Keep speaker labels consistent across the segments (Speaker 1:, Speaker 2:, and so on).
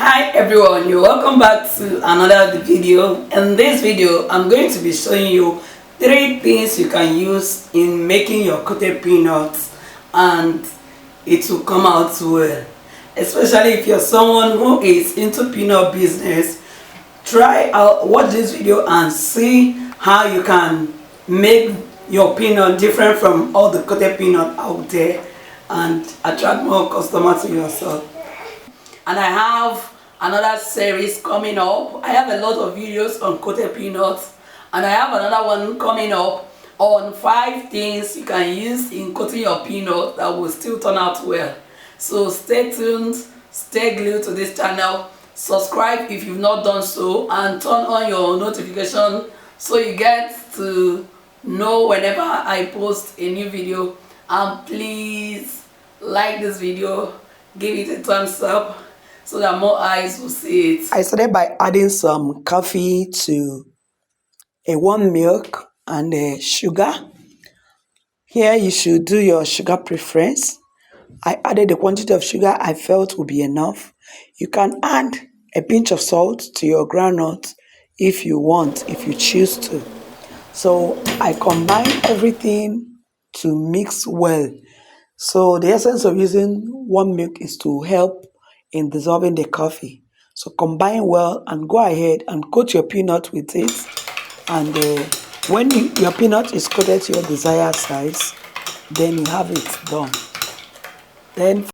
Speaker 1: Hi everyone, you're welcome back to another video. In this video I'm going to be showing you 3 things you can use in making your coated peanuts and it will come out well, especially if you're someone who is into peanut business. Try out, watch this video and see how you can make your peanut different from all the coated peanut out there and attract more customers to yourself. And I have another series coming up. I have a lot of videos on coated peanuts, and I have another one coming up on 5 things you can use in coating your peanut that will still turn out well. So stay tuned, stay glued to this channel, subscribe if you've not done so, and turn on your notification so you get to know whenever I post a new video. And please like this video, give it a thumbs up so that more eyes will see it. I started by adding some coffee to a warm milk and sugar. Here you should do your sugar preference. I added the quantity of sugar I felt would be enough. You can add a pinch of salt to your groundnut if you want, if you choose to. So I combine everything to mix well. So the essence of using warm milk is to help in dissolving the coffee. So combine well and go ahead and coat your peanut with it. And when your peanut is coated to your desired size, then you have it done. Then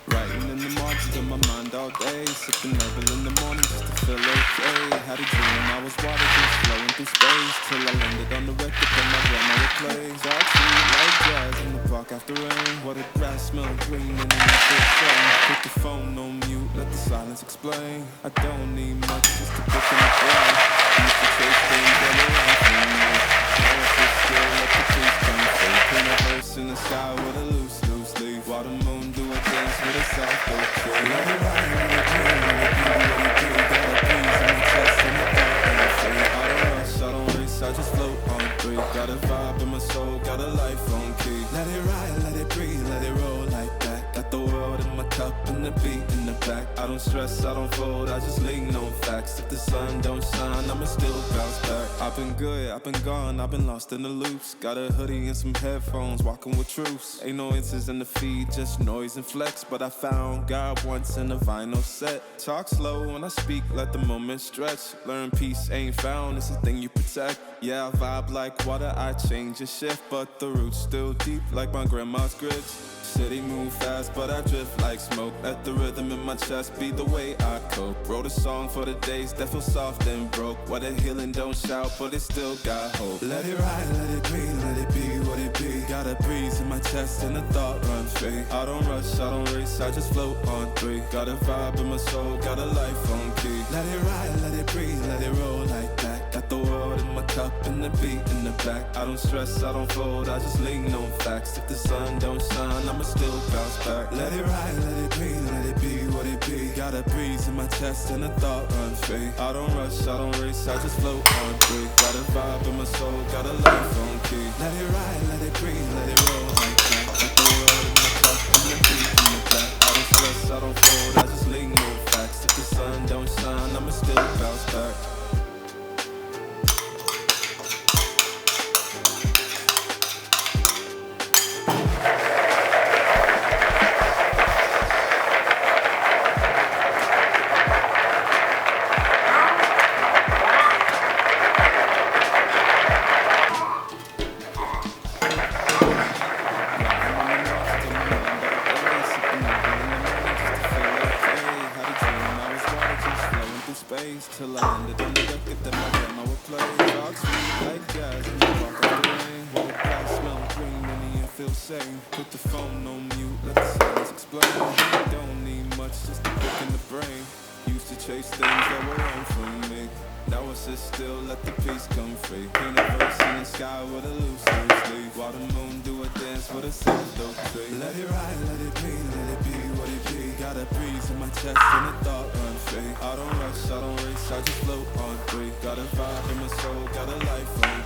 Speaker 2: writing in the margins of my mind all day, sipping herbal in the morning just to feel okay. Had a dream I was water just flowing through space till I landed on the record that my grandma would play. Dark sweet like jazz in the park after rain. What a grass smell green and the feel shame. Put the phone on mute, let the silence explain. I don't need much just to book in the brain. Used to chase things that were right for me. Now I sit still, let the trees come free. Paint a verse in the sky with a loose leaf. While the moon do a dance with a soft boat. Let it ride, let it do, let it be what it do. Got a breeze in my chest and a thought and a free. I don't rush, I don't race, I just float on 3. Got a vibe in my soul, got a life on key. Let it ride, let it breathe, let it roll like that. Got the world in my cup and the beat in the back. I don't stress, I don't fold, I just lean on facts. If the sun don't shine, I'ma still bounce back. I've been good, I've been gone, I've been lost in the loops. Got a hoodie and some headphones, walking with truths. Ain't no inches in the feed, just noise and flex. But I found God once in a vinyl set. Talk slow when I speak, let the moment stretch. Learn peace ain't found, it's a thing you protect. Yeah, I vibe like water, I change and shift. But the roots still deep like my grandma's grits. City move fast, but I drift like smoke. Let the rhythm in my chest be the way I cope. Wrote a song for the days that feel soft and broke. What a healing don't shout, but it still got hope. Let it ride, let it breathe, let it be what it be. Got a breeze in my chest and a thought run free. I don't rush, I don't race, I just float on 3. Got a vibe in my soul, got a life on key. Let it ride, let it breathe, let it roll like that. Got the world in my cup and the beat in the back. I don't stress, I don't fold, I just lean on facts. If the sun don't shine, I'ma still bounce back. Let it ride, let it breathe, let it be what it be. Got a breeze in my chest and a thought run free. I don't rush, I don't race, I just float on 3. Got a vibe in my soul, got a life on key. Let it ride, let it breathe, let it roll like that. Got the world in my cup and the beat in the back. I don't stress, I don't fold, I just lean on facts. If the sun don't shine, I'ma still bounce back. Till I landed on the record that my grandma would play. Dark sweet like jazz in the park after rain. What a grass smell green and the air feels sane. Put the phone on mute, let the silence explain. Don't need much, just a book in the brain. Used to chase things that were wrong from me. Now I sit still, let the peace come free. Paint a verse in the sky with a loose sleeve. While the moon do a dance with a soft dope tree. Let it ride, let it be, let it be what it be. Got a breeze in my chest and a thought run free. I don't rush, I don't race, I just float on 3. Got a vibe in my soul, got a life on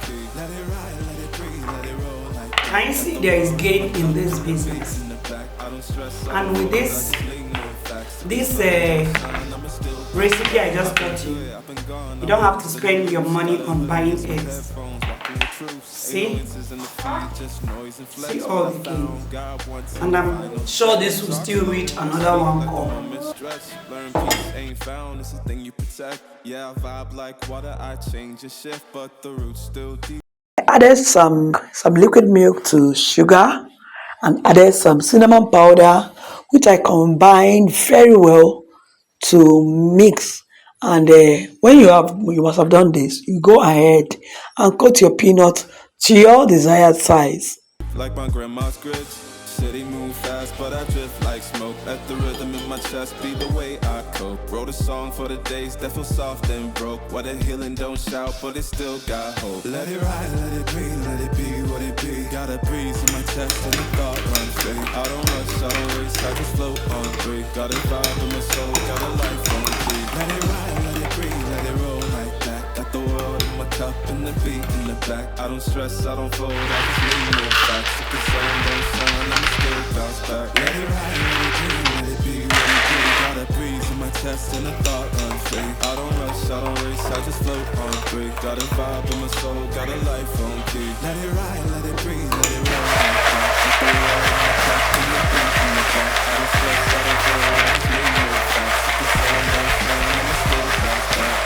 Speaker 1: Can you see there is gain in this business? And with this recipe I just taught you, you don't have to spend your money on buying eggs. See all the gains, and I'm sure this will still reach another 1 cup. I added some liquid milk to sugar and added some cinnamon powder, which I combined very well to mix. And when you must have done this, you go ahead and cut your peanut to your desired size.
Speaker 2: Like my grandma's grits, city move fast, but I drift like smoke. Let the rhythm in my chest be the way I cope. Wrote a song for the days that feel soft and broke. Why the healing don't shout, but it still got hope. Let it ride, let it be what it be. Got a breeze in my chest and the thought runs free. I don't rush, I don't race, I just float on free. Got a vibe in my soul, got a life on key. Let it ride, let it breathe, let it roll like that. Got the world in my cup and the beat in the back. I don't stress, I don't fold, I just leave no facts. If the sun don't shine, I'ma still bounce back. Let it ride, let it be what it be. Got a breeze in my chest and a thought run free. I don't rush, I don't race, I just float on free. Got a vibe in my soul, got a life on key. Let it ride, let it breathe, let it roll like that. Got the world in my cup and the beat in the back. I don't stress, I don't fold, I just leave no facts. If the sun don't shine, I'ma still bounce back.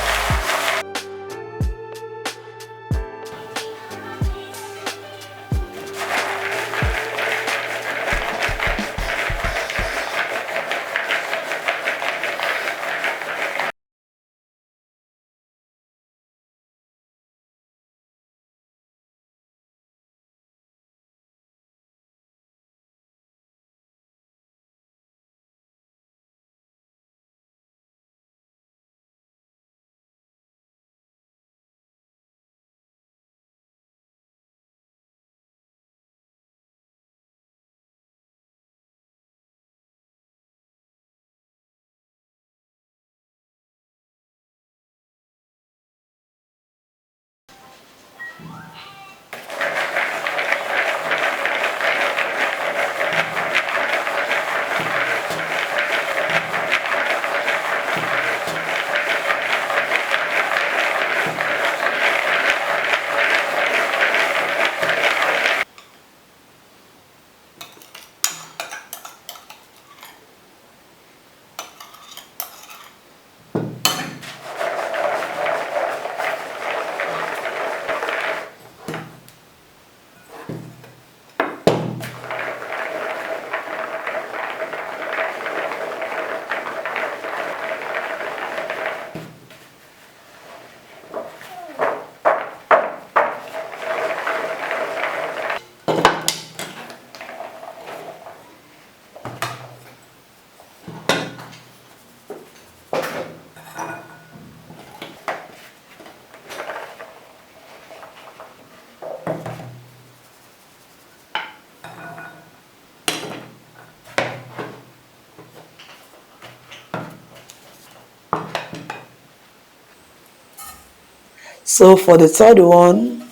Speaker 1: So for the third one,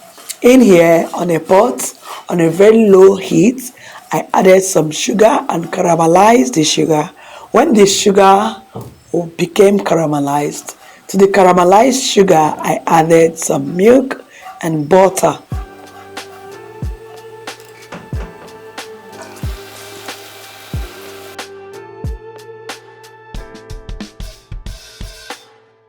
Speaker 1: in here on a pot on a very low heat, I added some sugar and caramelized the sugar. When the sugar became caramelized, to the caramelized sugar I added some milk and butter.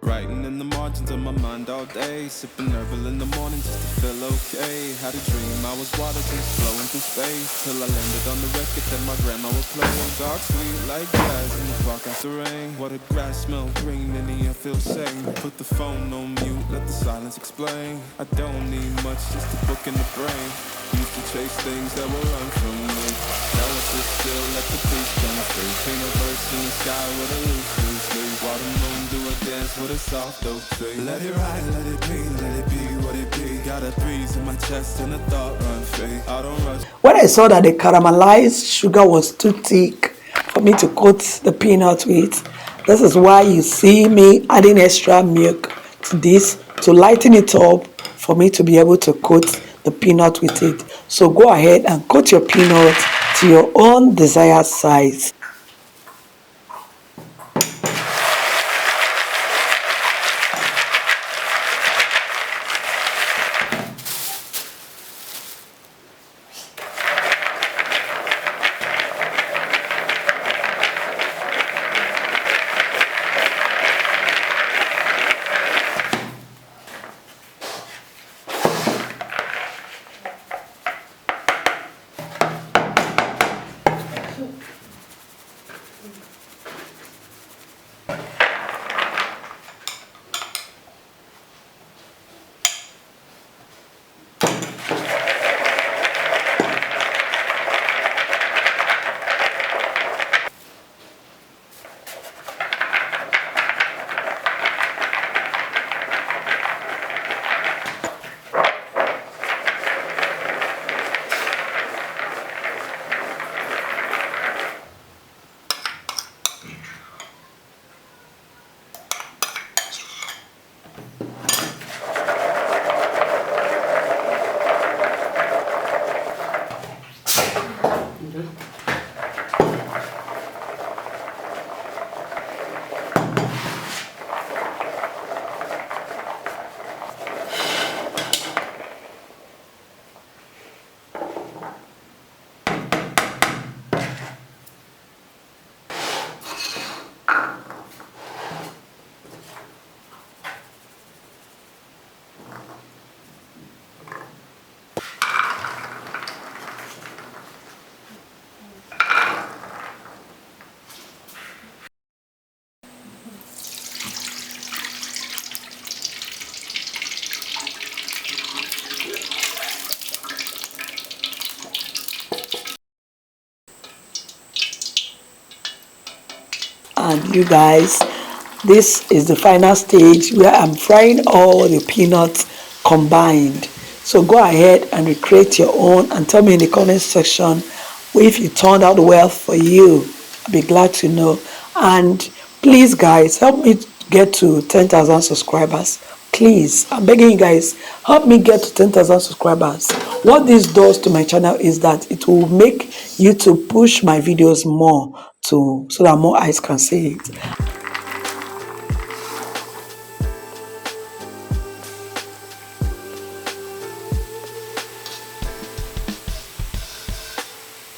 Speaker 2: Writing in the margins of my mind all day, sipping herbal in the morning just to feel okay. Had a dream, I was water just flowing through space, till I landed on the record that my grandma was playing. Dark sweet like jazz in the park after rain. What a grass smell green and the air feels sane. Put the phone on mute, let the silence explain. I don't need much, just a book in the brain. Used to chase things that will run from me. Now I sit still, let the peace come free. Paint a verse in the sky with a loose sleeve. Water moon, do a dance with a soft oak tree. Let it ride, let it be what it be. Got a breeze in my chest and a thought run free. I don't rush.
Speaker 1: When I saw that the caramelized sugar was too thick for me to coat the peanut with, this is why you see me adding extra milk to this to lighten it up for me to be able to coat the peanut with it. So go ahead and cut your peanut to your own desired size. And you guys, this is the final stage where I'm frying all the peanuts combined. So go ahead and recreate your own and tell me in the comment section if it turned out well for you. I'll be glad to know. And please guys, help me get to 10,000 subscribers. Please, I'm begging you guys, help me get to 10,000 subscribers. What this does to my channel is that it will make YouTube push my videos more so that more eyes can see it.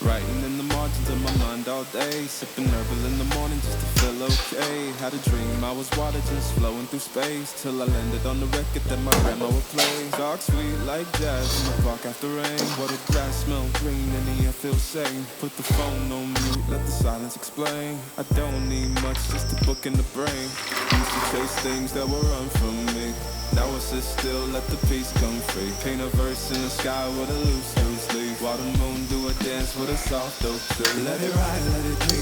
Speaker 2: Writing in the margins of my mind all day, sipping herbal in the morning just to feel okay. Had a dream, I was water just flowing through space, till I landed on the record that my grandma would play. Dark sweet like jazz in the park after rain. What the grass smell green and the air feels sane. Put the phone on mute, let the silence explain. I don't need much, just a book in the brain. Used to chase things that were run from me. Now I sit still, let the peace come free. Paint a verse in the sky with a loose leaf. While the moon do a dance with a soft oak tree. Let it ride, let it be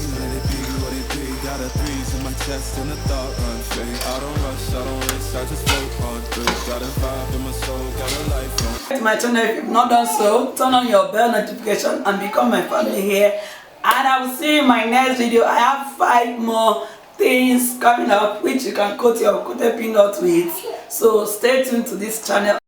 Speaker 2: what it be. Got a breeze in my chest and a thought run free. I don't rush, I don't race, I just float on through. Got a vibe in my soul, got a life on.
Speaker 1: To my channel, if you've not done so, turn on your bell notification and become my family here. And I will see you in my next video. I have 5 more things coming up which you can coat your coated peanut with. So stay tuned to this channel